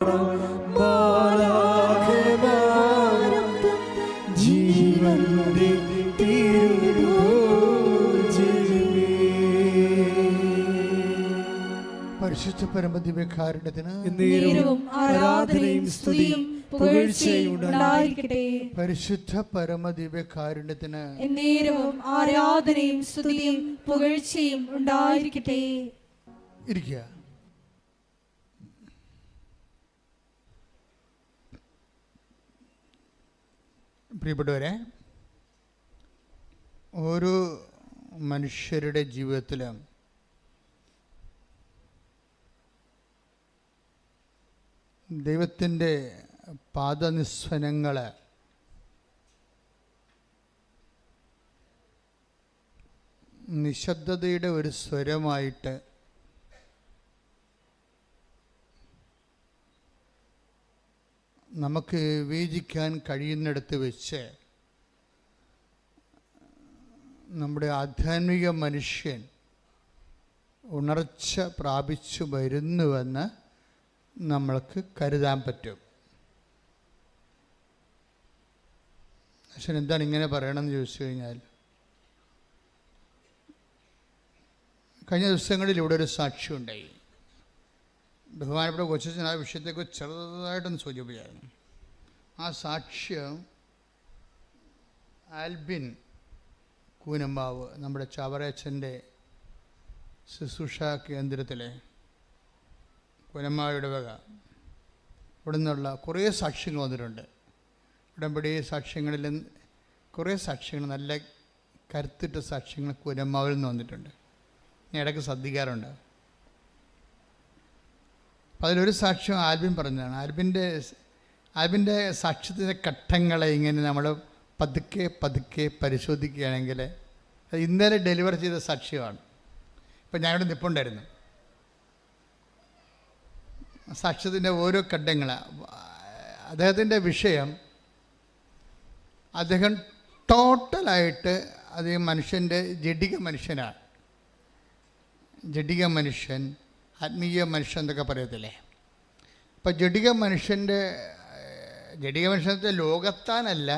പരിശുദ്ധ പരമദിവ്യകാരുണ്യത്തിന് ആരാധനയും സ്തുതിയും പുകഴ്ചയും ഉണ്ടായിരിക്കട്ടെ. പരിശുദ്ധ പരമദിവ്യകാരുണ്യത്തിന് എന്നേരവും ആരാധനയും സ്തുതിയും പുകഴ്ചയും ഉണ്ടായിരിക്കട്ടെ. ഇരിക്കുക. പ്രിയപ്പെട്ടവരെ, ഓരോ മനുഷ്യരുടെ ജീവിതത്തിലും ദൈവത്തിൻ്റെ പാദനിസ്വനങ്ങൾ നിശബ്ദതയുടെ ഒരു സ്വരമായിട്ട് നമുക്ക് വിവേചിക്കാൻ കഴിയുന്നിടത്ത് വെച്ച് നമ്മുടെ ആധ്യാത്മിക മനുഷ്യൻ ഉണർച്ച പ്രാപിച്ചു വരുന്നുവെന്ന് നമ്മൾക്ക് കരുതാൻ പറ്റും. പക്ഷെ എന്താണ് ഇങ്ങനെ പറയണമെന്ന് ചോദിച്ചു കഴിഞ്ഞാൽ, കഴിഞ്ഞ ദിവസങ്ങളിൽ ഇവിടെ ഒരു സാക്ഷ്യം ഉണ്ടായി. ബഹുമാനപ്പെട്ട കൊച്ചച്ഛൻ ആ വിഷയത്തെക്കുറിച്ച് ചെറുതായിട്ടൊന്ന് സൂചിപ്പിച്ചായിരുന്നു. ആ സാക്ഷ്യം ആൽബിൻ കൂനമ്പാവ്, നമ്മുടെ ചാവറയച്ചൻ്റെ ശുശ്രൂഷ കേന്ദ്രത്തിലെ കൂനമ്മാവയുടെ വക ഇവിടെ നിന്നുള്ള കുറേ സാക്ഷ്യങ്ങൾ വന്നിട്ടുണ്ട്. ഉടമ്പടി സാക്ഷ്യങ്ങളിൽ കുറേ സാക്ഷ്യങ്ങൾ, നല്ല കരുത്തിട്ട സാക്ഷ്യങ്ങൾ കൂനമ്മാവിൽ നിന്ന് വന്നിട്ടുണ്ട്. ഞാൻ ഇടയ്ക്ക് ശ്രദ്ധിക്കാറുണ്ട്. അപ്പം അതിലൊരു സാക്ഷ്യം ആൽബിൻ പറഞ്ഞതാണ്. ആൽബിൻ്റെ സാക്ഷ്യത്തിൻ്റെ ഘട്ടങ്ങളെ ഇങ്ങനെ നമ്മൾ പതുക്കെ പതുക്കെ പരിശോധിക്കുകയാണെങ്കിൽ അത് ഇന്നലെ ഡെലിവർ ചെയ്ത സാക്ഷ്യമാണ്. ഇപ്പം ഞാനിവിടെ നിൽപ്പുണ്ടായിരുന്നു. സാക്ഷ്യത്തിൻ്റെ ഓരോ ഘട്ടങ്ങൾ, അദ്ദേഹത്തിൻ്റെ വിഷയം, അദ്ദേഹം ടോട്ടലായിട്ട് അത് മനുഷ്യൻ്റെ ജഡിക മനുഷ്യനാണ്. ജഡിക മനുഷ്യൻ, ആത്മീയ മനുഷ്യൻ എന്നൊക്കെ പറയത്തില്ലേ. അപ്പം ജഡിക മനുഷ്യൻ്റെ ലോകത്താനല്ല,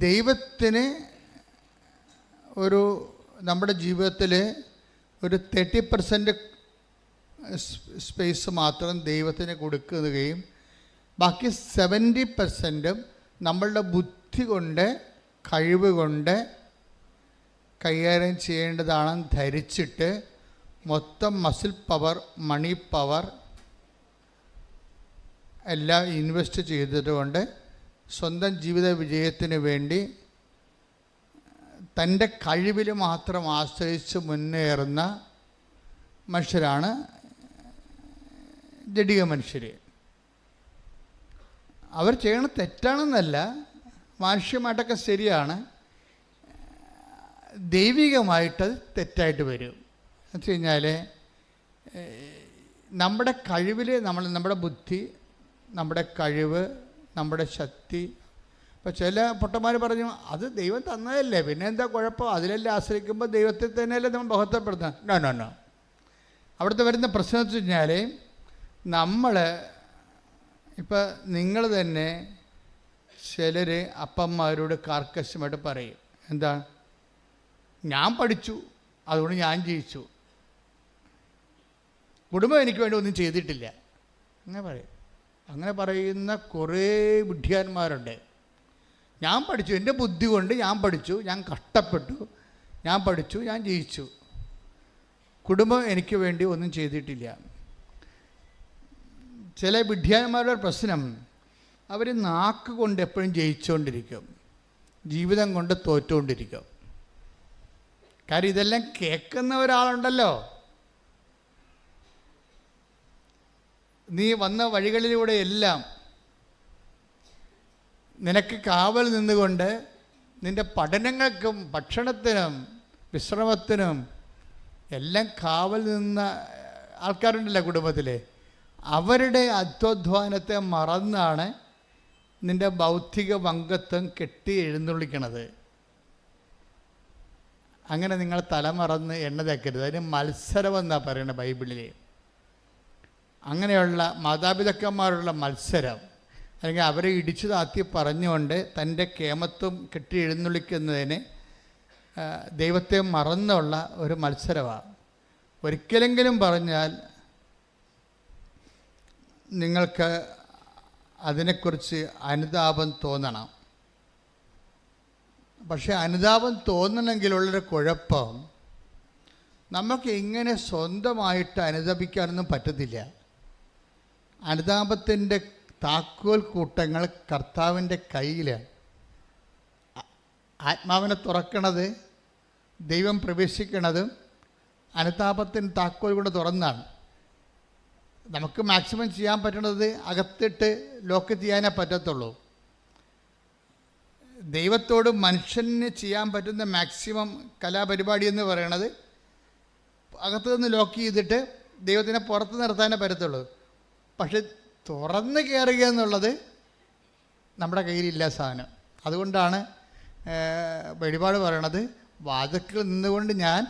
ദൈവത്തിന് ഒരു നമ്മുടെ ജീവിതത്തിൽ ഒരു 30% സ്പേസ് മാത്രം ദൈവത്തിന് കൊടുക്കുകയും ബാക്കി 70% നമ്മളുടെ ബുദ്ധി കൊണ്ട്, കഴിവ് കൊണ്ട് കൈകാര്യം ചെയ്യേണ്ടതാണെന്ന് ധരിച്ചിട്ട് മൊത്തം മസിൽ പവർ, മണി പവർ എല്ലാം ഇൻവെസ്റ്റ് ചെയ്തതുകൊണ്ട് സ്വന്തം ജീവിത വിജയത്തിന് വേണ്ടി തൻ്റെ കഴിവിൽ മാത്രം ആശ്രയിച്ച് മുന്നേറുന്ന മനുഷ്യരാണ് ജഡിക മനുഷ്യർ. അവർ ചെയ്യണ തെറ്റാണെന്നല്ല, മാനുഷ്യമായിട്ടൊക്കെ ശരിയാണ്, ദൈവികമായിട്ട് തെറ്റായിട്ട് വരും. എന്ന് വെച്ച് കഴിഞ്ഞാൽ നമ്മുടെ കഴിവിൽ നമ്മുടെ ബുദ്ധി, നമ്മുടെ കഴിവ്, നമ്മുടെ ശക്തി. ഇപ്പോൾ ചില പൊട്ടന്മാർ പറഞ്ഞു അത് ദൈവം തന്നതല്ലേ, പിന്നെ എന്താ കുഴപ്പം, അതിലെല്ലാം ആശ്രയിക്കുമ്പോൾ ദൈവത്തെ തന്നെയല്ലേ നമ്മൾ ബഹുത്വപ്പെടുത്തുന്നത്. നോ. അവിടുത്തെ വരുന്ന പ്രശ്നം എന്ന് വെച്ച് കഴിഞ്ഞാൽ, നമ്മൾ ഇപ്പം നിങ്ങൾ തന്നെ ചിലർ അപ്പന്മാരോട് കാർക്കശ്യമായിട്ട് പറയും, എന്താ, ഞാൻ പഠിച്ചു അതുകൊണ്ട് ഞാൻ ജയിച്ചു, കുടുംബം എനിക്ക് വേണ്ടി ഒന്നും ചെയ്തിട്ടില്ല, അങ്ങനെ പറയും. അങ്ങനെ പറയുന്ന കുറേ വിഡ്ഢിയാന്മാരുണ്ട്. ഞാൻ പഠിച്ചു, എൻ്റെ ബുദ്ധി കൊണ്ട് ഞാൻ പഠിച്ചു, ഞാൻ കഷ്ടപ്പെട്ടു, ഞാൻ പഠിച്ചു, ഞാൻ ജയിച്ചു, കുടുംബം എനിക്ക് വേണ്ടി ഒന്നും ചെയ്തിട്ടില്ല. ചില വിഡ്ഢിയാന്മാരുടെ പ്രശ്നം, അവർ നാക്ക് കൊണ്ട് എപ്പോഴും ജയിച്ചുകൊണ്ടിരിക്കും, ജീവിതം കൊണ്ട് തോറ്റുകൊണ്ടിരിക്കും. കാര്യം ഇതെല്ലാം കേൾക്കുന്ന ഒരാളുണ്ടല്ലോ. നീ വന്ന വഴികളിലൂടെ എല്ലാം നിനക്ക് കാവൽ നിന്നുകൊണ്ട് നിൻ്റെ പഠനങ്ങൾക്കും ഭക്ഷണത്തിനും വിശ്രമത്തിനും എല്ലാം കാവൽ നിന്ന ആൾക്കാരുണ്ടല്ലോ കുടുംബത്തിൽ. അവരുടെ അധ്വാനത്തെ മറന്നാണ് നിൻ്റെ ബൗദ്ധിക പങ്കത്വം കെട്ടി എഴുന്നള്ളിക്കണത്. അങ്ങനെ നിങ്ങൾ തലമറന്ന് എണ്ണ തേക്കരുത്. അതിന് മത്സരമെന്നാണ് പറയുന്നത് ബൈബിളിൽ. അങ്ങനെയുള്ള മാതാപിതാക്കന്മാരുള്ള മത്സരം, അല്ലെങ്കിൽ അവരെ ഇടിച്ചു താത്തി പറഞ്ഞുകൊണ്ട് തൻ്റെ കേമത്വം കെട്ടി എഴുന്നള്ളിക്കുന്നതിന് ദൈവത്തെ മറന്നുള്ള ഒരു മത്സരമാണ്. ഒരിക്കലെങ്കിലും പറഞ്ഞാൽ നിങ്ങൾക്ക് അതിനെക്കുറിച്ച് അനുതാപം തോന്നണം. പക്ഷേ അനുതാപം തോന്നണമെങ്കിലുള്ളൊരു കുഴപ്പം, നമുക്ക് ഇങ്ങനെ സ്വന്തമായിട്ട് അനുതാപിക്കാനൊന്നും പറ്റത്തില്ല. അനുതാപത്തിൻ്റെ താക്കോൽ കൂട്ടങ്ങൾ കർത്താവിൻ്റെ കയ്യിലാണ്. ആത്മാവിനെ തുറക്കണത്, ദൈവം പ്രവേശിക്കണതും അനുതാപത്തിന് താക്കോൽ കൊണ്ട് തുറന്നാണ്. നമുക്ക് മാക്സിമം ചെയ്യാൻ പറ്റുന്നത് അകത്തിട്ട് ലോക്ക് ചെയ്യാനേ പറ്റത്തുള്ളൂ. ദൈവത്തോട് മനുഷ്യന് ചെയ്യാൻ പറ്റുന്ന മാക്സിമം കലാപരിപാടി എന്ന് പറയണത് അകത്തു നിന്ന് ലോക്ക് ചെയ്തിട്ട് ദൈവത്തിനെ പുറത്ത് നിർത്താനേ പറ്റത്തുള്ളൂ. പക്ഷെ തുറന്ന് കയറുക എന്നുള്ളത് നമ്മുടെ കയ്യിലില്ല സാധനം. അതുകൊണ്ടാണ് വെളിപാട് പറയണത്, വാതിൽക്കൽ നിന്നുകൊണ്ട് ഞാൻ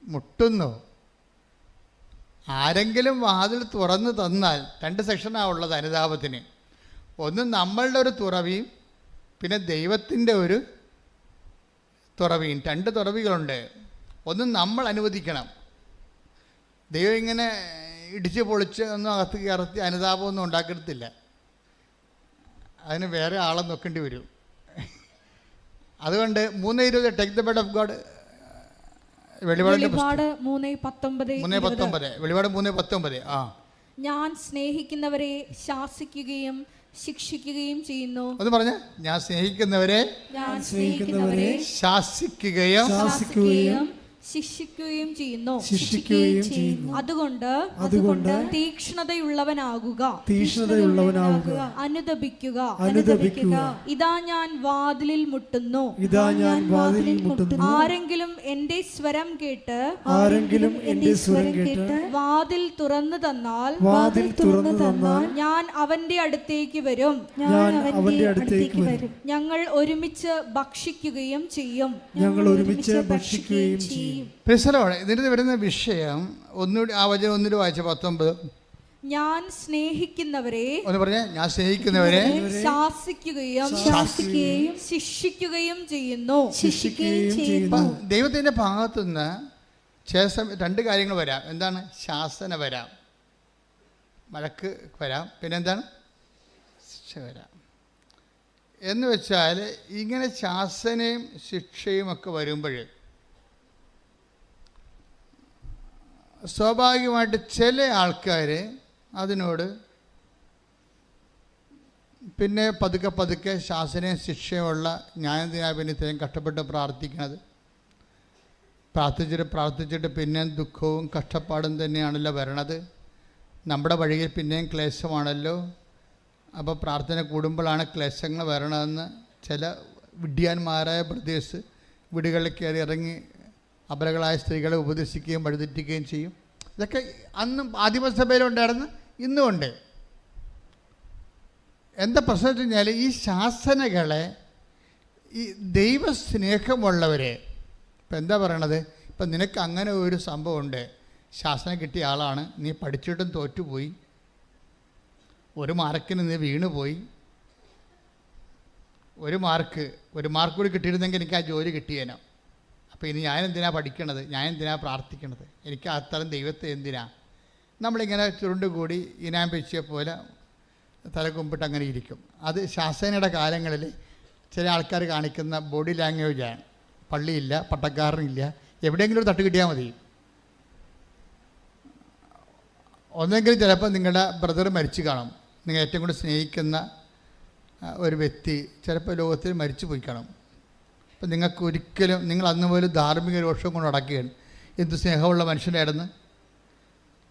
മുട്ടുന്നു. ആരെങ്കിലും വാതിൽ തുറന്ന് തന്നാൽ 2 സെക്ഷനാണ് ഉള്ളത് അനുതാപത്തിന്. ഒന്ന് നമ്മളുടെ ഒരു തുറവിയും പിന്നെ ദൈവത്തിൻ്റെ ഒരു തുറവിയും. 2 തുറവികളുണ്ട്. ഒന്ന് നമ്മൾ അനുവദിക്കണം. ദൈവം ഇങ്ങനെ ഇടിച്ച് പൊളിച്ച് ഒന്നും അകത്ത് കയറത്തി അനുതാപമൊന്നും ഉണ്ടാക്കത്തില്ല. അതിന് വേറെ ആളെ നോക്കേണ്ടി വരും. അതുകൊണ്ട് 3:20 take the bed of God, വെളിപാട് 3:19. ഞാൻ സ്നേഹിക്കുന്നവരെ ശാസിക്കുകയും ശിക്ഷിക്കുകയും ചെയ്യുന്നു. ഒന്ന് പറഞ്ഞ, ഞാൻ സ്നേഹിക്കുന്നവരെ ശാസിക്കുകയും ശിക്ഷിക്കുകയും ചെയ്യുന്നു. അതുകൊണ്ട് തീക്ഷ്ണതയുള്ളവനാകുക, അനുതപിക്കുക. ഇതാ ഞാൻ വാതിലിൽ മുട്ടുന്നു. ആരെങ്കിലും എന്റെ സ്വരം കേട്ട് വാതിൽ തുറന്നു തന്നാൽ ഞാൻ അവന്റെ അടുത്തേക്ക് വരും. ഞങ്ങൾ ഒരുമിച്ച് ഭക്ഷിക്കുകയും ചെയ്യും. ഇതിന് വരുന്ന വിഷയം ഒന്നുകൂടി ആ വചനം ഒന്നിട്ട് വായിച്ച 19. ഞാൻ സ്നേഹിക്കുന്നവരെ, ഒന്ന് പറഞ്ഞേ, ഞാൻ സ്നേഹിക്കുന്നവരെ ശാസിക്കുകയും ശിക്ഷിക്കുകയും ചെയ്യുന്നു. ദൈവത്തിന്റെ ഭാഗത്തുനിന്ന് 2 കാര്യങ്ങൾ വരാം. എന്താണ്? ശാസന വരാം, വഴക്ക് വരാം, പിന്നെന്താണ്? ശിക്ഷ വരാം. എന്ന് വെച്ചാൽ ഇങ്ങനെ ശാസനയും ശിക്ഷയും ഒക്കെ വരുമ്പോൾ സ്വാഭാവികമായിട്ട് ചില ആൾക്കാർ അതിനോട് പിന്നെ പതുക്കെ ശാസനയും ശിക്ഷയുമുള്ള ന്യായവിധിയും കഷ്ടപ്പെട്ട് പ്രാർത്ഥിക്കുന്നത്. പ്രാർത്ഥിച്ചിട്ട് പിന്നെയും ദുഃഖവും കഷ്ടപ്പാടും തന്നെയാണല്ലോ വരണത്. നമ്മുടെ വഴിയിൽ പിന്നെയും ക്ലേശമാണല്ലോ. അപ്പോൾ പ്രാർത്ഥന കൂടുമ്പോഴാണ് ക്ലേശങ്ങൾ വരണമെന്ന് ചില വിഡ്ഢിയാന്മാരായ ബ്രദേഴ്സ് വീടുകളിൽ കയറി ഇറങ്ങി അബലകളായ സ്ത്രീകളെ ഉപദേശിക്കുകയും വഴിതെറ്റിക്കുകയും ചെയ്യും. ഇതൊക്കെ അന്നും ആദിമസഭയിലുണ്ടായിരുന്നു, ഇന്നുമുണ്ട്. എന്താ പ്രശ്നം വെച്ച് കഴിഞ്ഞാൽ, ഈ ശാസനകളെ ഈ ദൈവസ്നേഹമുള്ളവരെ, ഇപ്പം എന്താ പറയണത്, ഇപ്പം നിനക്ക് അങ്ങനെ ഒരു സംഭവമുണ്ട്, ശാസന കിട്ടിയ ആളാണ്, നീ പഠിച്ചിട്ടും തോറ്റുപോയി, 1 മാർക്കിന് നീ വീണുപോയി, 1 മാർക്ക് കൂടി കിട്ടിയിരുന്നെങ്കിൽ എനിക്ക് ആ ജോലി കിട്ടിയേനോ. അപ്പോൾ ഇനി ഞാനെന്തിനാ പഠിക്കണത്, ഞാൻ എന്തിനാ പ്രാർത്ഥിക്കണത്, എനിക്ക് അത്തരം ദൈവത്തെ എന്തിനാ? നമ്മളിങ്ങനെ ചുരുണ്ടുകൂടി ഇനാമ്പിച്ചിയെ പോലെ തലകുമ്പിട്ട് അങ്ങനെ ഇരിക്കും. അത് ശാസനയുടെ കാലങ്ങളിൽ ചില ആൾക്കാർ കാണിക്കുന്ന ബോഡി ലാംഗ്വേജാണ്. പള്ളിയില്ല, പട്ടക്കാരനില്ല, എവിടെയെങ്കിലും ഒരു തട്ട് കിട്ടിയാൽ മതി. ഒന്നെങ്കിലും ചിലപ്പോൾ നിങ്ങളുടെ ബ്രദർ മരിച്ചു കാണും, നിങ്ങൾ ഏറ്റവും കൂടുതൽ സ്നേഹിക്കുന്ന ഒരു വ്യക്തി ചിലപ്പോൾ ലോകത്തിൽ മരിച്ചു പോയി കാണും. അപ്പം നിങ്ങൾക്ക് ഒരിക്കലും, നിങ്ങൾ അന്ന് പോലും ധാർമ്മിക രോഷം കൊണ്ട് നടക്കുകയാണ്. എന്ത് സ്നേഹമുള്ള മനുഷ്യനായിരുന്നു,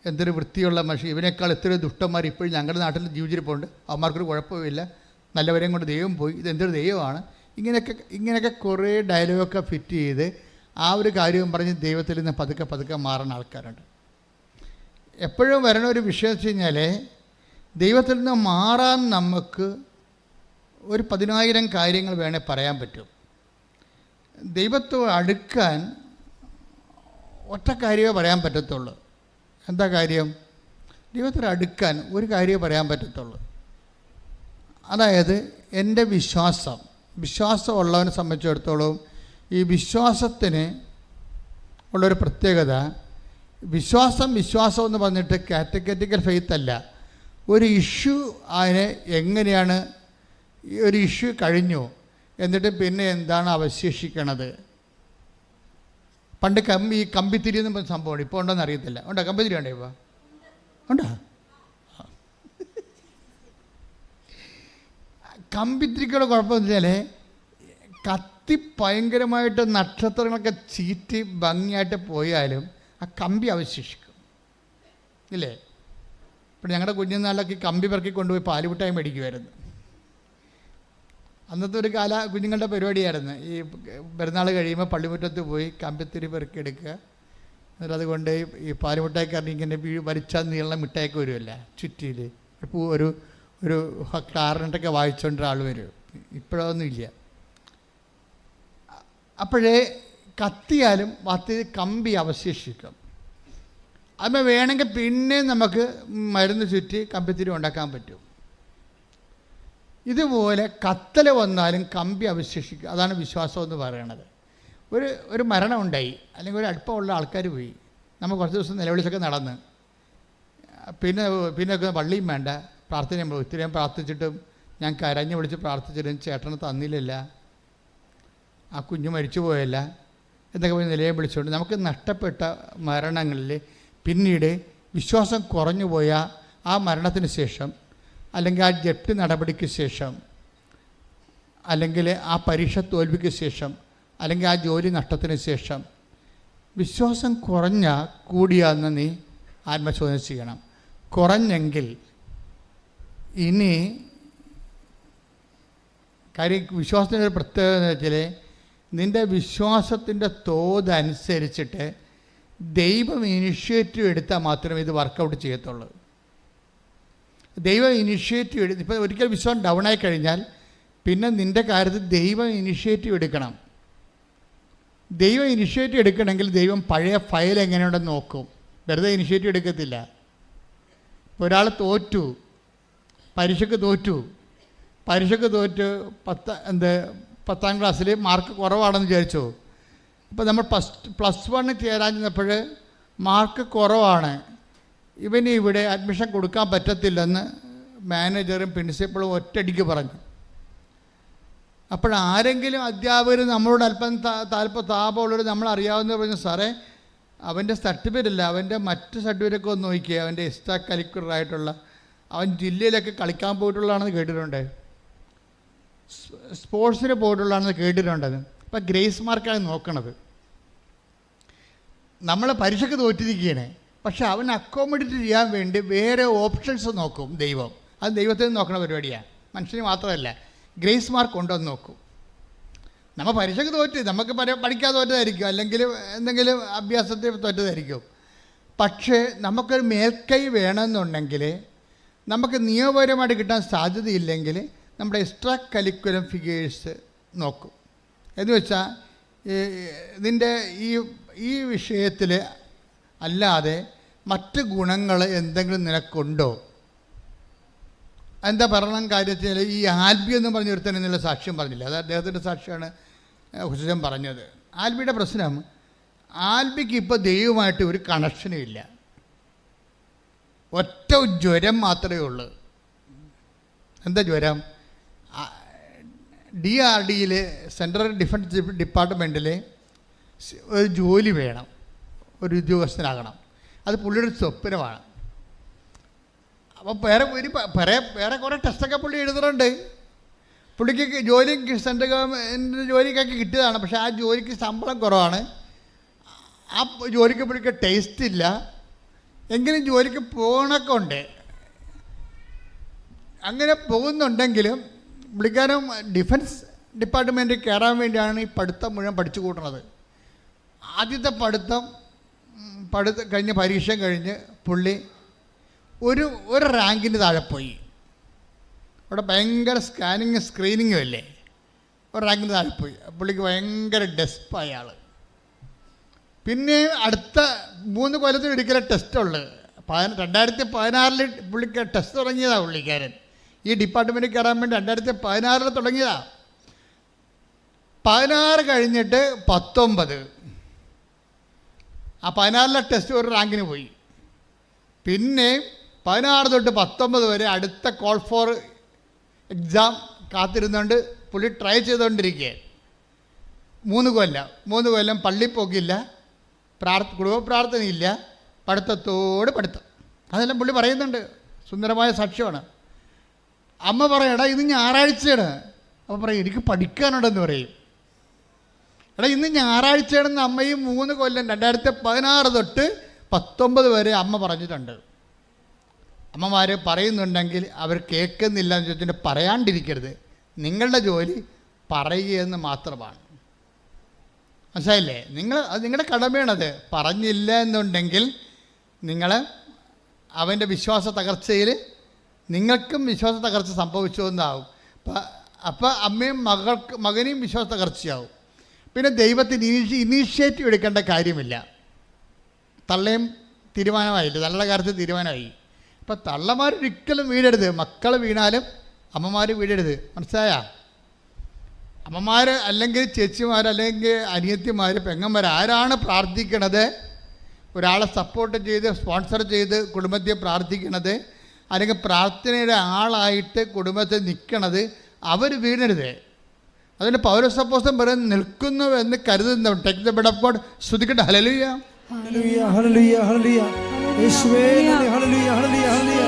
എന്തൊരു വൃത്തിയുള്ള മനുഷ്യൻ, ഇവനേക്കാൾ എത്രയോ ദുഷ്ടന്മാർ ഇപ്പോഴും ഞങ്ങളുടെ നാട്ടിൽ ജീവിച്ചിരിപ്പുണ്ട്, അവന്മാർക്കൊരു കുഴപ്പമില്ല, നല്ലവരെയും കൊണ്ട് ദൈവം പോയി, ഇതെന്തൊരു ദൈവമാണ്. ഇങ്ങനെയൊക്കെ കുറേ ഡയലോഗൊക്കെ ഫിറ്റ് ചെയ്ത് ആ ഒരു കാര്യവും പറഞ്ഞ് ദൈവത്തിൽ നിന്ന് പതുക്കെ മാറുന്ന ആൾക്കാരുണ്ട്. എപ്പോഴും വരണ ഒരു വിഷയം വെച്ച് കഴിഞ്ഞാൽ, ദൈവത്തിൽ നിന്ന് മാറാൻ നമുക്ക് ഒരു 10,000 കാര്യങ്ങൾ വേണേൽ പറയാൻ പറ്റും. ദൈവത്തോട് അടുക്കാൻ ഒറ്റ കാര്യമേ പറയാൻ പറ്റത്തുള്ളൂ. എന്താ കാര്യം? ദൈവത്തിന് അടുക്കാൻ ഒരു കാര്യമേ പറയാൻ പറ്റത്തുള്ളൂ. അതായത് എൻ്റെ വിശ്വാസമുള്ളവനെ സംബന്ധിച്ചിടത്തോളം ഈ വിശ്വാസത്തിന് ഉള്ളൊരു പ്രത്യേകത, വിശ്വാസം എന്ന് പറഞ്ഞിട്ട് കാറ്റഗറ്റിക്കൽ ഫെയ്ത്ത് അല്ല. ഒരു ഇഷ്യൂ അതിനെ എങ്ങനെയാണ്, ഒരു ഇഷ്യൂ കഴിഞ്ഞു എന്നിട്ട് പിന്നെ എന്താണ് അവശേഷിക്കണത്. പണ്ട് ഈ കമ്പിത്തിരി എന്ന് പറഞ്ഞ സംഭവമാണ്, ഇപ്പോൾ ഉണ്ടോയെന്ന് അറിയത്തില്ല. ഉണ്ടോ കമ്പിത്തിരി? ഉണ്ടോ ഇപ്പോൾ? ഉണ്ടോ? കമ്പിത്തിരിക്കുള്ള കുഴപ്പമെന്ന് വെച്ചാൽ കത്തി ഭയങ്കരമായിട്ട് നക്ഷത്രങ്ങളൊക്കെ ചീറ്റി ഭംഗിയായിട്ട് പോയാലും ആ കമ്പി അവശേഷിക്കും, ഇല്ലേ? ഇപ്പം ഞങ്ങളുടെ കുഞ്ഞുനാളിലൊക്കെ കമ്പി പെറുക്കി കൊണ്ടുപോയി പാലുമിഠായി മേടിക്കുമായിരുന്നു. അന്നത്തെ ഒരു കുഞ്ഞുങ്ങളുടെ പരിപാടിയായിരുന്നു. ഈ പെരുന്നാൾ കഴിയുമ്പോൾ പള്ളിമുറ്റത്ത് പോയി കമ്പിത്തിരി പെറുക്കിയെടുക്കുക, എന്നിട്ട് അതുകൊണ്ട് ഈ പാലുമിഠായിക്കാരൻ ഇങ്ങനെ വലിച്ചാൽ നീള മിഠായിക്ക് വരുമല്ല ചുറ്റിയിൽ ഒരു ക്ലാറിനൊക്കെ വായിച്ചുകൊണ്ട് ആൾ വരും. ഇപ്പോഴൊന്നും ഇല്ല. അപ്പോഴേ കത്തിയാലും കമ്പി അവശേഷിക്കും. അത് വേണമെങ്കിൽ പിന്നെ നമുക്ക് മരുന്ന് ചുറ്റി കമ്പിത്തിരി ഉണ്ടാക്കാൻ പറ്റും. ഇതുപോലെ കത്തൽ വന്നാലും കമ്പി അവശേഷിക്കും. അതാണ് വിശ്വാസം എന്ന് പറയണത്. ഒരു മരണം ഉണ്ടായി, അല്ലെങ്കിൽ ഒരു അടുപ്പമുള്ള ആൾക്കാർ പോയി, നമ്മൾ കുറച്ച് ദിവസം നിലവിളിച്ചൊക്കെ നടന്ന് പിന്നെ പള്ളിയും വേണ്ട, പ്രാർത്ഥനയും ഇത്രയും പ്രാർത്ഥിച്ചിട്ടും ഞാൻ കരഞ്ഞു വിളിച്ച് പ്രാർത്ഥിച്ചിട്ടും ചേട്ടന് തന്നില്ലല്ല, ആ കുഞ്ഞ് മരിച്ചു പോയല്ല എന്നൊക്കെ പോയി നിലയെ വിളിച്ചുകൊണ്ട് നമുക്ക് നഷ്ടപ്പെട്ട മരണങ്ങളിൽ പിന്നീട് വിശ്വാസം കുറഞ്ഞു പോയ ആ മരണത്തിന് ശേഷം, അല്ലെങ്കിൽ ആ ജപ്തി നടപടിക്ക് ശേഷം, അല്ലെങ്കിൽ ആ പരീക്ഷ തോൽവിക്ക് ശേഷം, അല്ലെങ്കിൽ ആ ജോലി നഷ്ടത്തിന് ശേഷം വിശ്വാസം കൂടിയാന്ന് നീ ആത്മശോധന ചെയ്യണം. കുറഞ്ഞെങ്കിൽ ഇനി കാര്യം വിശ്വാസത്തിൻ്റെ ഒരു പ്രത്യേകത എന്ന് വെച്ചാൽ നിൻ്റെ വിശ്വാസത്തിൻ്റെ തോതനുസരിച്ചിട്ട് ദൈവം ഇനിഷ്യേറ്റീവ് എടുത്താൽ മാത്രമേ ഇത് വർക്കൗട്ട് ചെയ്യത്തുള്ളൂ. ദൈവം ഇനിഷ്യേറ്റീവ് ഇപ്പോൾ ഒരിക്കൽ വിശ്വാസം ഡൗൺ ആയി കഴിഞ്ഞാൽ പിന്നെ നിൻ്റെ കാര്യത്തിൽ ദൈവം ഇനിഷ്യേറ്റീവ് എടുക്കണം. ദൈവം ഇനിഷ്യേറ്റീവ് എടുക്കണമെങ്കിൽ ദൈവം പഴയ ഫയൽ എങ്ങനെയുണ്ടെന്ന് നോക്കും, വെറുതെ ഇനിഷ്യേറ്റീവ് എടുക്കത്തില്ല. ഒരാൾ പരീക്ഷയ്ക്ക് തോറ്റു 10ാം ക്ലാസ്സിൽ മാർക്ക് കുറവാണെന്ന് വിചാരിച്ചു. ഇപ്പോൾ നമ്മൾ +1 ചേരാൻ ചെന്നപ്പോൾ മാർക്ക് കുറവാണ്, ഇവന് ഇവിടെ അഡ്മിഷൻ കൊടുക്കാൻ പറ്റത്തില്ലെന്ന് മാനേജറും പ്രിൻസിപ്പളും ഒറ്റയടിക്ക് പറഞ്ഞു. അപ്പോഴാരെങ്കിലും അധ്യാപകർ നമ്മളോട് അല്പം താപമുള്ളവർ നമ്മളറിയാവുന്ന പറഞ്ഞു, സാറേ അവൻ്റെ സർട്ടിഫിക്കറ്റ് അല്ല, അവൻ്റെ മറ്റ് സർട്ടിഫിക്കറ്റൊക്കെ ഒന്ന് നോക്കിയേ, അവൻ്റെ എക്സ്ട്രാ കരിക്കുലറായിട്ടുള്ള അവൻ ജില്ലയിലൊക്കെ കളിക്കാൻ പോയിട്ടുള്ളതാണെന്ന് കേട്ടിട്ടുണ്ട്, സ്പോർട്സിന് പോയിട്ടുള്ളതാണെന്ന് കേട്ടിട്ടുണ്ടത്. അപ്പം ഗ്രേസ് മാർക്കാണ് നോക്കണത്. നമ്മൾ പരീക്ഷയ്ക്ക് തോറ്റിരിക്കുകയാണ്, പക്ഷെ അവൻ അക്കോമഡേറ്റ് ചെയ്യാൻ വേണ്ടി വേറെ ഓപ്ഷൻസ് നോക്കും ദൈവം. അത് ദൈവത്തിൽ നോക്കണ പരിപാടിയാണ്, മനുഷ്യന് മാത്രമല്ല. ഗ്രേസ് മാർക്ക് ഉണ്ടോ എന്ന് നോക്കും. നമ്മൾ പരീക്ഷയ്ക്ക് തോറ്റ്, നമുക്ക് പഠിക്കാതെ തോറ്റതായിരിക്കും, അല്ലെങ്കിൽ എന്തെങ്കിലും അഭ്യാസത്തിൽ തോറ്റതായിരിക്കും. പക്ഷേ നമുക്കൊരു മേൽക്കൈ വേണമെന്നുണ്ടെങ്കിൽ, നമുക്ക് നിയമപരമായിട്ട് കിട്ടാൻ സാധ്യതയില്ലെങ്കിൽ നമ്മുടെ എക്സ്ട്രാ കരിക്കുലം ഫിഗേഴ്സ് നോക്കും. എന്ന് വെച്ചാൽ ഇതിൻ്റെ ഈ വിഷയത്തിൽ അല്ലാതെ മറ്റ് ഗുണങ്ങൾ എന്തെങ്കിലും നിനക്കുണ്ടോ. എന്താ പറയണം കാര്യത്തിൽ ഈ ആൽബി എന്ന് പറഞ്ഞ ഒരുത്തൻ എന്നുള്ള സാക്ഷ്യം പറഞ്ഞില്ല, അത് അദ്ദേഹത്തിൻ്റെ സാക്ഷ്യമാണ് ഹുസൈൻ പറഞ്ഞത്. ആൽബിയുടെ പ്രശ്നം, ആൽബിക്ക് ഇപ്പോൾ ദൈവമായിട്ട് ഒരു കണക്ഷനും ഇല്ല, ഒറ്റ ജ്വരം മാത്രമേ ഉള്ളൂ. എന്താ ജ്വരം? DRDയിൽ സെൻട്രൽ ഡിഫൻസ് ഡിപ്പാർട്ട്മെൻറ്റിൽ ഒരു ജോലി വേണം, ഒരു ഉദ്യോഗസ്ഥനാകണം. അത് പുള്ളിയുടെ സ്വപ്നമാണ്. അപ്പോൾ വേറെ കുറേ ടെസ്റ്റൊക്കെ പുള്ളി എഴുതുന്നുണ്ട്. പുള്ളിക്ക് സെൻട്രൽ ഗവൺമെൻറ് ജോലിക്കൊക്കെ കിട്ടിയതാണ്, പക്ഷേ ആ ജോലിക്ക് ശമ്പളം കുറവാണ്, ആ ജോലിക്ക് പുള്ളിക്ക് ടേസ്റ്റ് ഇല്ല. എങ്കിലും ജോലിക്ക് പോകണമൊക്കെ ഉണ്ട്. അങ്ങനെ പോകുന്നുണ്ടെങ്കിലും പുള്ളിക്കാരൻ ഡിഫൻസ് ഡിപ്പാർട്ട്മെൻറ്റിൽ കയറാൻ വേണ്ടിയാണ് ഈ പഠിത്തം മുഴുവൻ പഠിച്ചു കൂട്ടണത്. ആദ്യത്തെ പഠിത്തം കഴിഞ്ഞ് പരീക്ഷ കഴിഞ്ഞ് പുള്ളി ഒരു റാങ്കിന് താഴെ പോയി. അവിടെ ഭയങ്കര സ്ക്രീനിങ്ങും അല്ലേ, ഒരു റാങ്കിന് താഴെ പോയി. പുള്ളിക്ക് ഭയങ്കര ഡെസ്പായ ആൾ. പിന്നെ അടുത്ത 3 കൊല്ലത്തിന് ഒരിക്കലും ടെസ്റ്റുള്ളത്. 2016 പുള്ളിക്ക് ടെസ്റ്റ് തുടങ്ങിയതാണ്. പുള്ളിക്കാരൻ ഈ ഡിപ്പാർട്ട്മെൻറ്റിൽ കയറാൻ വേണ്ടി 2016 തുടങ്ങിയതാണ്. 16 കഴിഞ്ഞിട്ട് 19, ആ 16 ടെസ്റ്റ് ഒരു റാങ്കിന് പോയി. പിന്നെ 16 തൊട്ട് 19 വരെ അടുത്ത കോൾ ഫോർ എക്സാം കാത്തിരുന്നുകൊണ്ട് പുള്ളി ട്രൈ ചെയ്തുകൊണ്ടിരിക്കുക. 3 കൊല്ലം പള്ളി പോക്കില്ല, കുടുംബ പ്രാർത്ഥനയില്ല, പഠിത്തത്തോട് പഠിത്തം. അതെല്ലാം പുള്ളി പറയുന്നുണ്ട്, സുന്ദരമായ സാക്ഷ്യമാണ്. അമ്മ പറയടാ ഇന്ന് ഞായറാഴ്ചയാണ്. അപ്പോൾ പറയും എനിക്ക് പഠിക്കാനുണ്ടെന്ന് പറയും. എടാ ഇന്ന് ഞായറാഴ്ചയാണെന്ന് അമ്മയും 3 കൊല്ലം 2016 തൊട്ട് 19 വരെ അമ്മ പറഞ്ഞിട്ടുണ്ട്. അമ്മമാർ പറയുന്നുണ്ടെങ്കിൽ അവർ കേൾക്കുന്നില്ല എന്ന് ചോദിച്ചിട്ട് പറയാണ്ടിരിക്കരുത്. നിങ്ങളുടെ ജോലി പറയുകയെന്ന് മാത്രമാണ്. മനസ്സിലായില്ലേ? അത് നിങ്ങളുടെ കടമയാണത്. പറഞ്ഞില്ല എന്നുണ്ടെങ്കിൽ നിങ്ങൾ അവൻ്റെ വിശ്വാസ തകർച്ചയിൽ നിങ്ങൾക്കും വിശ്വാസ തകർച്ച സംഭവിച്ചു എന്നാവും. അപ്പോൾ അമ്മയും മകനെയും വിശ്വാസ തകർച്ചയാവും. പിന്നെ ദൈവത്തിന് ഇനീഷ്യേറ്റീവ് എടുക്കേണ്ട കാര്യമില്ല. തള്ളയും തീരുമാനമായില്ല, തള്ളയുടെ കാര്യത്തിൽ തീരുമാനമായി. അപ്പോൾ തള്ളമാരൊരിക്കലും വീഴരുത്. മക്കൾ വീണാലും അമ്മമാർ വീഴരുത്. മനസ്സിലായ? അമ്മമാർ അല്ലെങ്കിൽ ചേച്ചിമാർ അല്ലെങ്കിൽ അനിയത്തിമാർ പെങ്ങന്മാർ ആരാണ് പ്രാർത്ഥിക്കണത്, ഒരാളെ സപ്പോർട്ട് ചെയ്ത് സ്പോൺസർ ചെയ്ത് കുടുംബത്തെ പ്രാർത്ഥിക്കണത്, അല്ലെങ്കിൽ പ്രാർത്ഥനയുടെ ആളായിട്ട് കുടുംബത്തിൽ നിൽക്കണത്, അവർ വീഴരുത്. അതിന് പൗലോസ് അപ്പോസ്തലൻ പറയുന്നത് നിൽക്കുന്നു എന്ന് കരുതുന്നു. Take the bed of God. ശ്രുതിക്കട്ടെ. ഹല്ലേലൂയ, ഹല്ലേലൂയ, ഹല്ലേലൂയ, ഹല്ലേലൂയ. യേശുവേ നന്ദി. ഹല്ലേലൂയ, ഹല്ലേലൂയ, ഹല്ലേലൂയ.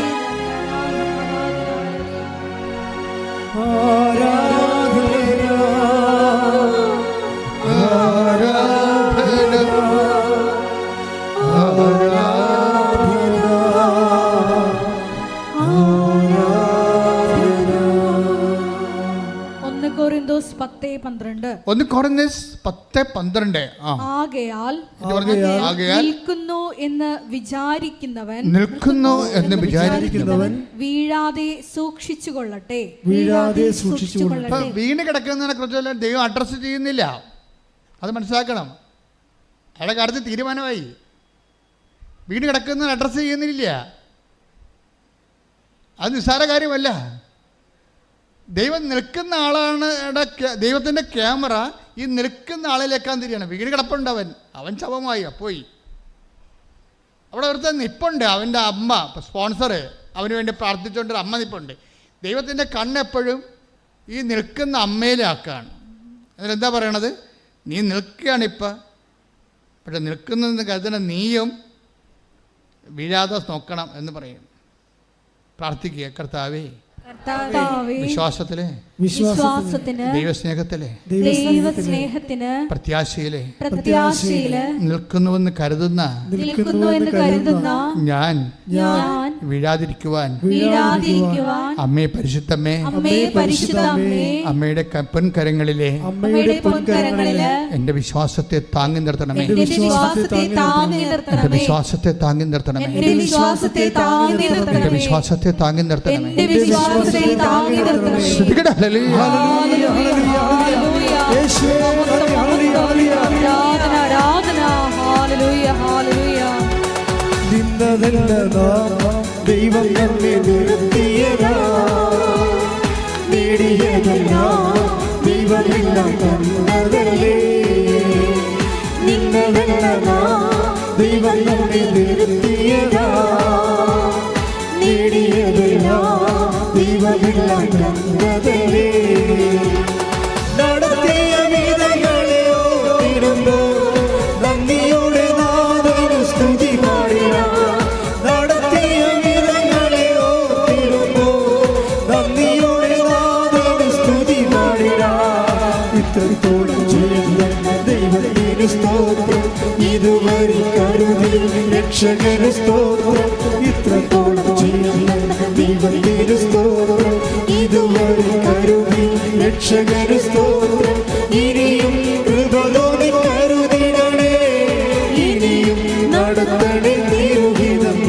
കൊരിന്തോസ് 10:12. 1 കൊരിന്തോസ് 10:12. ആകയാൽ നിൽക്കുന്നു എന്ന് വിചാരിക്കുന്നവൻ വീഴാതെ സൂക്ഷിച്ചുകൊള്ളട്ടെ. വീണ് കിടക്കുന്നതിനെ കുറിച്ച് ദൈവം അഡ്രസ്സ് ചെയ്യുന്നില്ല. അത് മനസ്സിലാക്കണം. അയാളുടെ കാര്യത്തിൽ തീരുമാനമായി. വീണ് കിടക്കുന്നതിന് അഡ്രസ്സ് ചെയ്യുന്നില്ല. അത് നിസ്സാര കാര്യമല്ല. ദൈവം നിൽക്കുന്ന ആളാണ്. ദൈവത്തിൻ്റെ ക്യാമറ ഈ നിൽക്കുന്ന ആളിലേക്കാൻ തിരിയാണ്. വീണ് കിടപ്പുണ്ട്, അവൻ ശവമായി പോയി. അവിടെ ഒരുത്തൻ നിപ്പുണ്ട്, അവൻ്റെ അമ്മ സ്പോൺസർ അവന് വേണ്ടി പ്രാർത്ഥിച്ചുകൊണ്ട് അമ്മ നിപ്പുണ്ട്. ദൈവത്തിൻ്റെ കണ്ണെപ്പോഴും ഈ നിൽക്കുന്ന അമ്മയിലാക്കാണ്. അതിലെന്താ പറയണത്? നീ നിൽക്കുകയാണിപ്പോൾ, പക്ഷെ നിൽക്കുന്നതെന്ന് കരുതുന്ന നീയും വീഴാതെ നോക്കണം എന്ന് പറയും. പ്രാർത്ഥിക്കുക, കർത്താവേ വിശ്വാസത്തിലെ ദൈവസ്നേഹത്തിലെ പ്രത്യാശയിലെ നിൽക്കുന്നുവെന്ന് കരുതുന്ന ഞാൻ വീഴാതിരിക്കുവാൻ അമ്മേ പരിശുദ്ധമ്മേ അമ്മയുടെ പൊൻകരങ്ങളിലെ എന്റെ വിശ്വാസത്തെ താങ്ങി നിർത്തണമേ. എന്റെ വിശ്വാസത്തെ താങ്ങി നിർത്തണമേ. എന്റെ വിശ്വാസത്തെ താങ്ങി നിർത്തണമേ. ദൈവം നമ്മെ നിർത്തിയതാ, നേടിയതെല്ലാം ദൈവമെല്ലാം തന്നതല്ലേ. നിന്നതെല്ലാ ദൈവം നമ്മെ നിർത്തിയതാ, നേടിയതെല്ലാം ദൈവമെല്ലാം തന്നതല്ലേ. നടത്തിയ വിധങ്ങളെ ഓർത്തിടുമ്പോ നന്ദിയോടെ നാഥന് സ്തുതി പാടിയ. നടത്തിയ വിധങ്ങളെ ഓർത്തിടുമ്പോ നന്ദിയോടെ നാഥന് സ്തുതി പാടിയ. ഇത്രത്തോളം ചെയ്യുന്ന ദൈവത്തിന് സ്തോത്രം, ഇതുവരെ കരുതി രക്ഷകന് സ്തോത്രം. ഇത്രത്തോളം ചെയ്യുന്ന ദൈവത്തിന് സ്തോത്രം, ഇതുവരെ കരുതി രക്ഷകന് സ്തോത്രം. ഇനിയും കൃപ തോന്നി കരുതിടണേ, ഇനിയും നടത്തണേ തിരുഹിതം.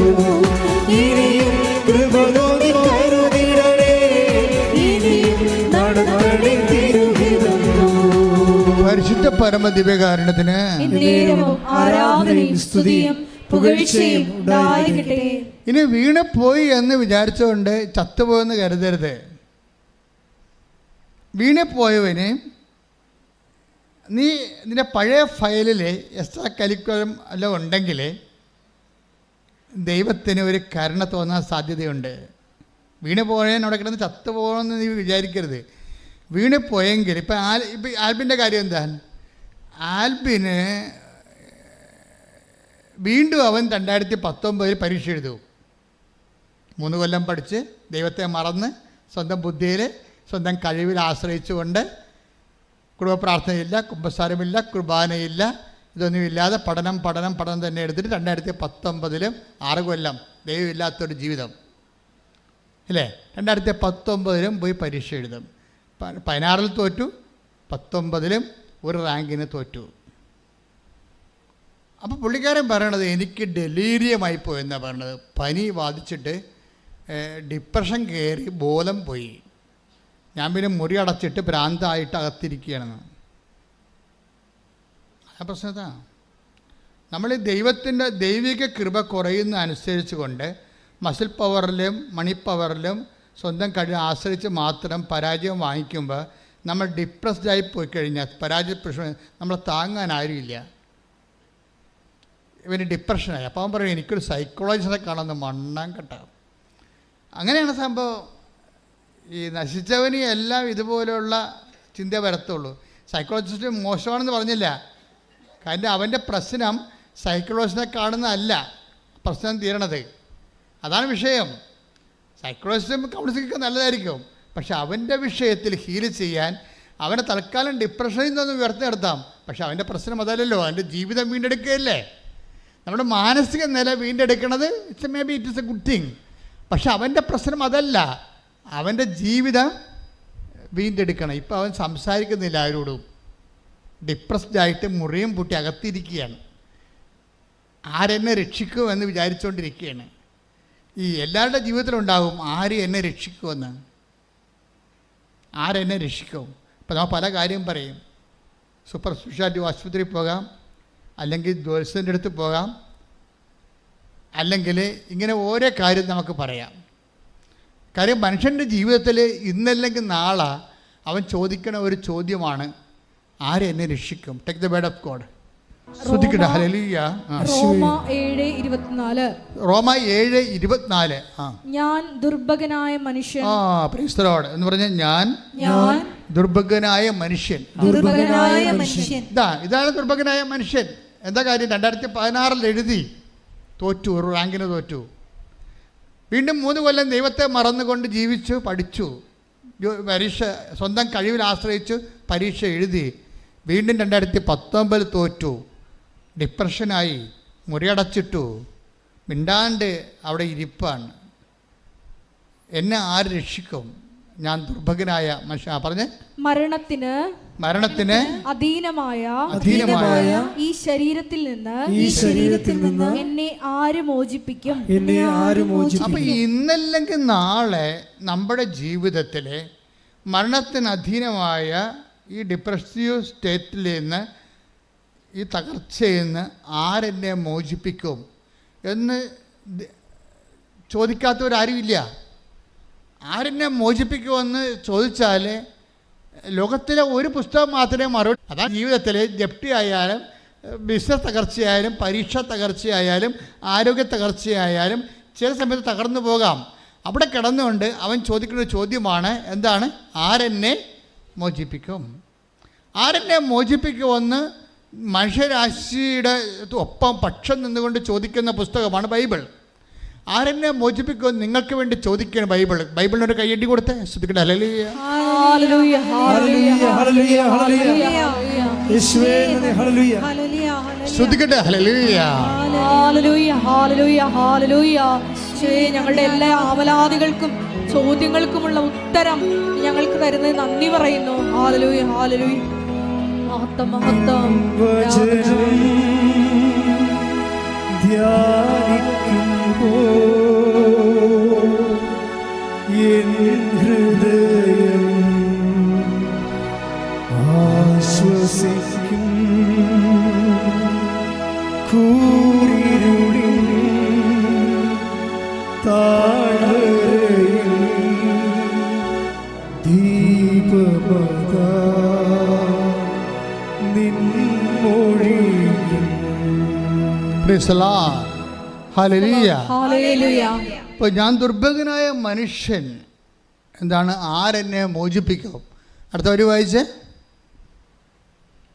ഇനിയും കൃപ തോന്നി കരുതിടണേ, ഇനിയും നടത്തണേ തിരുഹിതം. പരിശുദ്ധ പരമ ദിവ്യകാരുണ്യത്തിന് ആരാധനയും സ്തുതിയും പുകഴ്ചയും ഉണ്ടായിരിക്കട്ടെ. ഇനി വീണുപോയി എന്ന് വിചാരിച്ചുകൊണ്ട് ചത്തുപോയെന്ന് കരുതരുത്. വീണുപോയവന് നീ നിൻ്റെ പഴയ ഫയലിൽ എക്സ്ട്രാ കരിക്കുലം എല്ലാം ഉണ്ടെങ്കിൽ ദൈവത്തിന് ഒരു കരുണ തോന്നാൻ സാധ്യതയുണ്ട്. വീണ് പോയവൻ അവിടെ കിടന്ന് ചത്തുപോകണമെന്ന് നീ വിചാരിക്കരുത്. വീണ് പോയെങ്കിൽ ഇപ്പം ആൽബിൻ്റെ കാര്യം എന്താ? ആൽബിന് വീണ്ടും അവൻ 2019 പരീക്ഷ എഴുതും. 3 കൊല്ലം പഠിച്ച് ദൈവത്തെ മറന്ന് സ്വന്തം ബുദ്ധിയിൽ സ്വന്തം കഴിവിൽ ആശ്രയിച്ചുകൊണ്ട് കുടുംബ പ്രാർത്ഥനയില്ല, കുമ്പസാരമില്ല, കുർബാനയില്ല, ഇതൊന്നുമില്ലാതെ പഠനം തന്നെ എടുത്തിട്ട് 2019 6 കൊല്ലം ദൈവമില്ലാത്തൊരു ജീവിതം ഇല്ലേ? 2019 പോയി പരീക്ഷ എഴുതും. 16 തോറ്റു, 19 ഒരു റാങ്കിന് തോറ്റു. അപ്പോൾ പുള്ളിക്കാരൻ പറയണത് എനിക്ക് ഡെലീരിയമായി പോയെന്നാണ് പറയണത്. പനി ബാധിച്ചിട്ട് ഡിപ്രഷൻ കയറി ബോധം പോയി. ഞാൻ പിന്നെ മുറി അടച്ചിട്ട് ഭ്രാന്തായിട്ട് അകത്തിരിക്കുകയാണെന്ന്. ആ പ്രശ്നത്താ നമ്മൾ ദൈവത്തിൻ്റെ ദൈവിക കൃപ കുറയുന്ന അനുസരിച്ച് കൊണ്ട് മസിൽ പവറിലും മണി പവറിലും സ്വന്തം കഴിവ് ആശ്രയിച്ച് മാത്രം പരാജയം വാങ്ങിക്കുമ്പോൾ നമ്മൾ ഡിപ്രസ്ഡായി പോയി കഴിഞ്ഞാൽ പരാജയ പ്രശ്നം നമ്മളെ താങ്ങാൻ ആരുമില്ല. ഇവന് ഡിപ്രഷനായി. അപ്പോൾ അവൻ പറയും എനിക്കൊരു സൈക്കോളജിസ്റ്റിനെ കാണുന്ന മണ്ണാൻ കെട്ട. അങ്ങനെയാണ് സംഭവം. ഈ നശിച്ചവന് എല്ലാം ഇതുപോലെയുള്ള ചിന്ത വരത്തുള്ളൂ. സൈക്കോളജിസ്റ്റ് മോശമാണെന്ന് പറഞ്ഞില്ല. കാരണം അവൻ്റെ പ്രശ്നം സൈക്കോളജിസ്റ്റിനെ കാണുന്നതല്ല പ്രശ്നം തീരണത്. അതാണ് വിഷയം. സൈക്കോളജിസ്റ്റും കൗൺസിലിംഗ് നല്ലതായിരിക്കും, പക്ഷെ അവൻ്റെ വിഷയത്തിൽ ഹീൽ ചെയ്യാൻ അവനെ തൽക്കാലം ഡിപ്രഷനിൽ നിന്നൊന്ന് ഉയർത്തി നിർത്താം. പക്ഷെ അവൻ്റെ പ്രശ്നം അതല്ലല്ലോ, അവൻ്റെ ജീവിതം വീണ്ടെടുക്കുകയല്ലേ. നമ്മുടെ മാനസിക നില വീണ്ടെടുക്കണത് maybe it is a good thing. പക്ഷെ അവൻ്റെ പ്രശ്നം അതല്ല, അവൻ്റെ ജീവിതം വീണ്ടെടുക്കണം. ഇപ്പോൾ അവൻ സംസാരിക്കുന്നില്ല ആരോടും, ഡിപ്രസ്ഡായിട്ട് മുറിയും പൂട്ടി അകത്തിരിക്കുകയാണ്. ആരെന്നെ രക്ഷിക്കും എന്ന് വിചാരിച്ചുകൊണ്ടിരിക്കുകയാണ്. ഈ എല്ലാവരുടെ ജീവിതത്തിലുണ്ടാകും ആര് എന്നെ രക്ഷിക്കുമെന്ന്. ആരെന്നെ രക്ഷിക്കും? ഇപ്പോൾ നമ്മൾ പല കാര്യം പറയും. സൂപ്പർ സ്പെഷ്യാലിറ്റി ആശുപത്രിയിൽ പോകാം, അല്ലെങ്കിൽ ജ്യോത്സ്യൻ്റെ അടുത്ത് പോകാം, അല്ലെങ്കിൽ ഇങ്ങനെ ഓരോ കാര്യം നമുക്ക് പറയാം. കാര്യം മനുഷ്യൻ്റെ ജീവിതത്തിൽ ഇന്നല്ലെങ്കിൽ നാളെ അവൻ ചോദിക്കണ ഒരു ചോദ്യമാണ് ആരെന്നെ രക്ഷിക്കും. Take the word of God. ശ്രദ്ധിക്കട്ടെ. ഹല്ലേലൂയ. റോമ 7:24. റോമ 7:24. ഞാൻ ദുർഭഗനായ മനുഷ്യൻ. പ്രൈസ് ദി ലോർഡ് എന്ന് പറഞ്ഞാൽ ഞാൻ ദുർഭഗനായ മനുഷ്യൻ. ഇതാണ് ദുർഭഗനായ മനുഷ്യൻ. എന്താ കാര്യം? 2016 എഴുതി തോറ്റു, ഒരു റാങ്കിന് തോറ്റു. വീണ്ടും 3 കൊല്ലം ദൈവത്തെ മറന്നുകൊണ്ട് ജീവിച്ചു, പഠിച്ചു, പരീക്ഷ സ്വന്തം കഴിവിൽ ആശ്രയിച്ചു പരീക്ഷ എഴുതി. വീണ്ടും 2019 തോറ്റു, ഡിപ്രഷനായി, മുറിയടച്ചിട്ടു, മിണ്ടാണ്ട് അവിടെ ഇരിപ്പാണ്. എന്നെ ആര് രക്ഷിക്കും? ഞാൻ ദുർഭഗനായ മനുഷ്യ. പറഞ്ഞേ, മരണത്തിന് അധീനമായ ഈ ശരീരത്തിൽ നിന്ന് എന്നെ ആര് മോചിപ്പിക്കും? അപ്പൊ ഇന്നല്ലെങ്കിൽ നാളെ നമ്മുടെ ജീവിതത്തിലെ മരണത്തിന് അധീനമായ ഈ ഡിപ്രസീവ് സ്റ്റേറ്റിൽ നിന്ന്, ഈ തകർച്ചയിൽ നിന്ന് ആരെന്നെ മോചിപ്പിക്കും എന്ന് ചോദിക്കാത്തവരാരുമില്ല. ആരെന്നെ മോചിപ്പിക്കുമെന്ന് ചോദിച്ചാൽ ലോകത്തിലെ ഒരു പുസ്തകം മാത്രമേ മറുപടി. അതാണ് ജീവിതത്തിൽ ജപ്തി ആയാലും, ബിസിനസ് തകർച്ചയായാലും, പരീക്ഷ തകർച്ചയായാലും, ആരോഗ്യ തകർച്ചയായാലും ചില സമയത്ത് തകർന്നു പോകാം. അവിടെ കിടന്നുകൊണ്ട് അവൻ ചോദിക്കുന്ന ചോദ്യമാണ് എന്താണ്? ആരെന്നെ മോചിപ്പിക്കും? ആരെന്നെ മോചിപ്പിക്കുമെന്ന് മനുഷ്യരാശിയുടെ ഒപ്പം പക്ഷം നിന്നുകൊണ്ട് ചോദിക്കുന്ന പുസ്തകമാണ് ബൈബിൾ. ആരെന്നെ മോചിപ്പിക്കുമെന്ന് നിങ്ങൾക്ക് വേണ്ടി ചോദിക്കുകയാണ് ബൈബിൾ. ബൈബിളിനൊരു കയ്യടി കൊടുത്തേ. ശ്രദ്ധിക്കട്ടെ. ഹല്ലേലൂയ, ഹല്ലേലൂയ, ഹല്ലേലൂയ, ഹല്ലേലൂയ, ഹല്ലേലൂയ. ശ്രദ്ധിക്കട്ടെ. ഹല്ലേലൂയ, ഹല്ലേലൂയ, ഹല്ലേലൂയ, ഹല്ലേലൂയ. ഞങ്ങളുടെ എല്ലാ ആവലാദികൾക്കും ചോദ്യങ്ങൾക്കുമുള്ള ഉത്തരം ഞങ്ങൾക്ക് തരുന്നത് നന്ദി പറയുന്നു. ഹല്ലേലൂയ, ഹല്ലേലൂയ. മഹത്വം, മഹത്വം. എൻ ഹൃദയം ആശ്വസിക്കും. കൂരിരുളിൽ Praise the Lord. Hallelujah. ഹല്ലേലൂയ. ഇപ്പോൾ ഞാൻ ദുർഭകനായ മനുഷ്യൻ എന്താണ്, ആരെന്നെ മോചിപ്പിക്കും? അടുത്ത ഒരു വായിച്ചേ.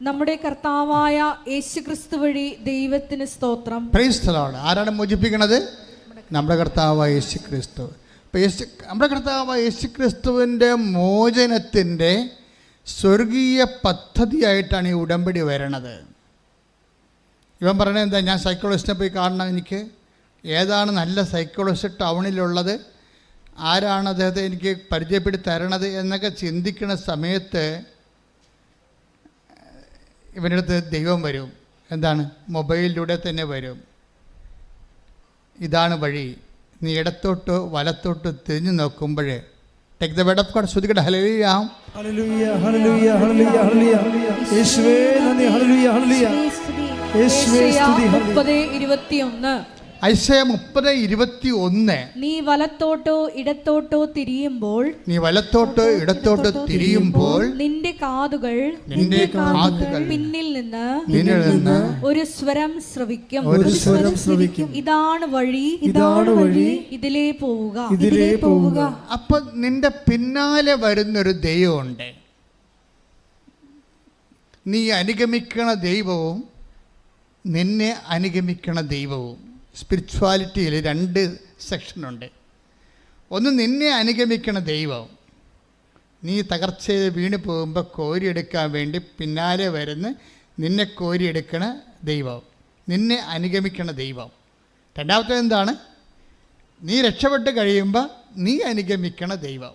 നമ്മുടെ കർത്താവായ യേശുക്രിസ്തു വഴി ദൈവത്തിന് സ്തോത്രം. Praise the Lord. ആരാണ് മോചിപ്പിക്കണത്? നമ്മുടെ കർത്താവായ യേശു ക്രിസ്തു. അപ്പോൾ നമ്മുടെ കർത്താവായ യേശു ക്രിസ്തുവിൻ്റെ മോചനത്തിൻ്റെ സ്വർഗീയ പദ്ധതിയായിട്ടാണ് ഈ ഉടമ്പടി വരണത്. ഇവൻ പറയണത് എന്താ, ഞാൻ സൈക്കോളജിസ്റ്റിനെ പോയി കാണണം, എനിക്ക് ഏതാണ് നല്ല സൈക്കോളജിസ്റ്റ് ടൗണിലുള്ളത്, ആരാണ് അദ്ദേഹത്തെ എനിക്ക് പരിചയപ്പെടുത്തി തരണത് എന്നൊക്കെ ചിന്തിക്കുന്ന സമയത്ത് ഇവൻ്റെ അടുത്ത് ദൈവം വരും. എന്താണ്? മൊബൈലിലൂടെ തന്നെ വരും. ഇതാണ് വഴി, നീ ഇടത്തോട്ടോ വലത്തോട്ടോ തിരിഞ്ഞു നോക്കുമ്പോഴേ take the word of God. ശ്രുതിക്കട്ടെ. ഹല്ലേലൂയ. ഹല്ലേലൂയ ഹല്ലേലൂയ ഹല്ലേലൂയ ഹല്ലേലൂയ. യേശുവേ നന്ദി. ഹല്ലേലൂയ ഹല്ലേലൂയ. യേശുവേ സ്തുതി. 30:21. ഐശയ 30:21. നീ വലത്തോട്ടോ ഇടത്തോട്ടോ തിരിയുമ്പോൾ നിന്റെ കാതുകൾ പിന്നിൽ നിന്ന് ഒരു സ്വരം ശ്രവിക്കും. ഇതാണ് വഴി, ഇതിലേ പോവുക. അപ്പൊ നിന്റെ പിന്നാലെ വരുന്നൊരു ദൈവമുണ്ട്. നീ അനുഗമിക്കണ ദൈവവും നിന്നെ അനുഗമിക്കണ ദൈവവും. സ്പിരിച്വാലിറ്റിയിൽ 2 സെക്ഷനുണ്ട്. ഒന്ന് നിന്നെ അനുഗമിക്കണ ദൈവം, നീ തകർച്ചയിൽ വീണ് പോകുമ്പോൾ കോരിയെടുക്കാൻ വേണ്ടി പിന്നാലെ വരുന്ന നിന്നെ കോരിയെടുക്കണ ദൈവം, നിന്നെ അനുഗമിക്കണ ദൈവം. രണ്ടാമത്തെ എന്താണ്? നീ രക്ഷപ്പെട്ട് കഴിയുമ്പോൾ നീ അനുഗമിക്കണ ദൈവം.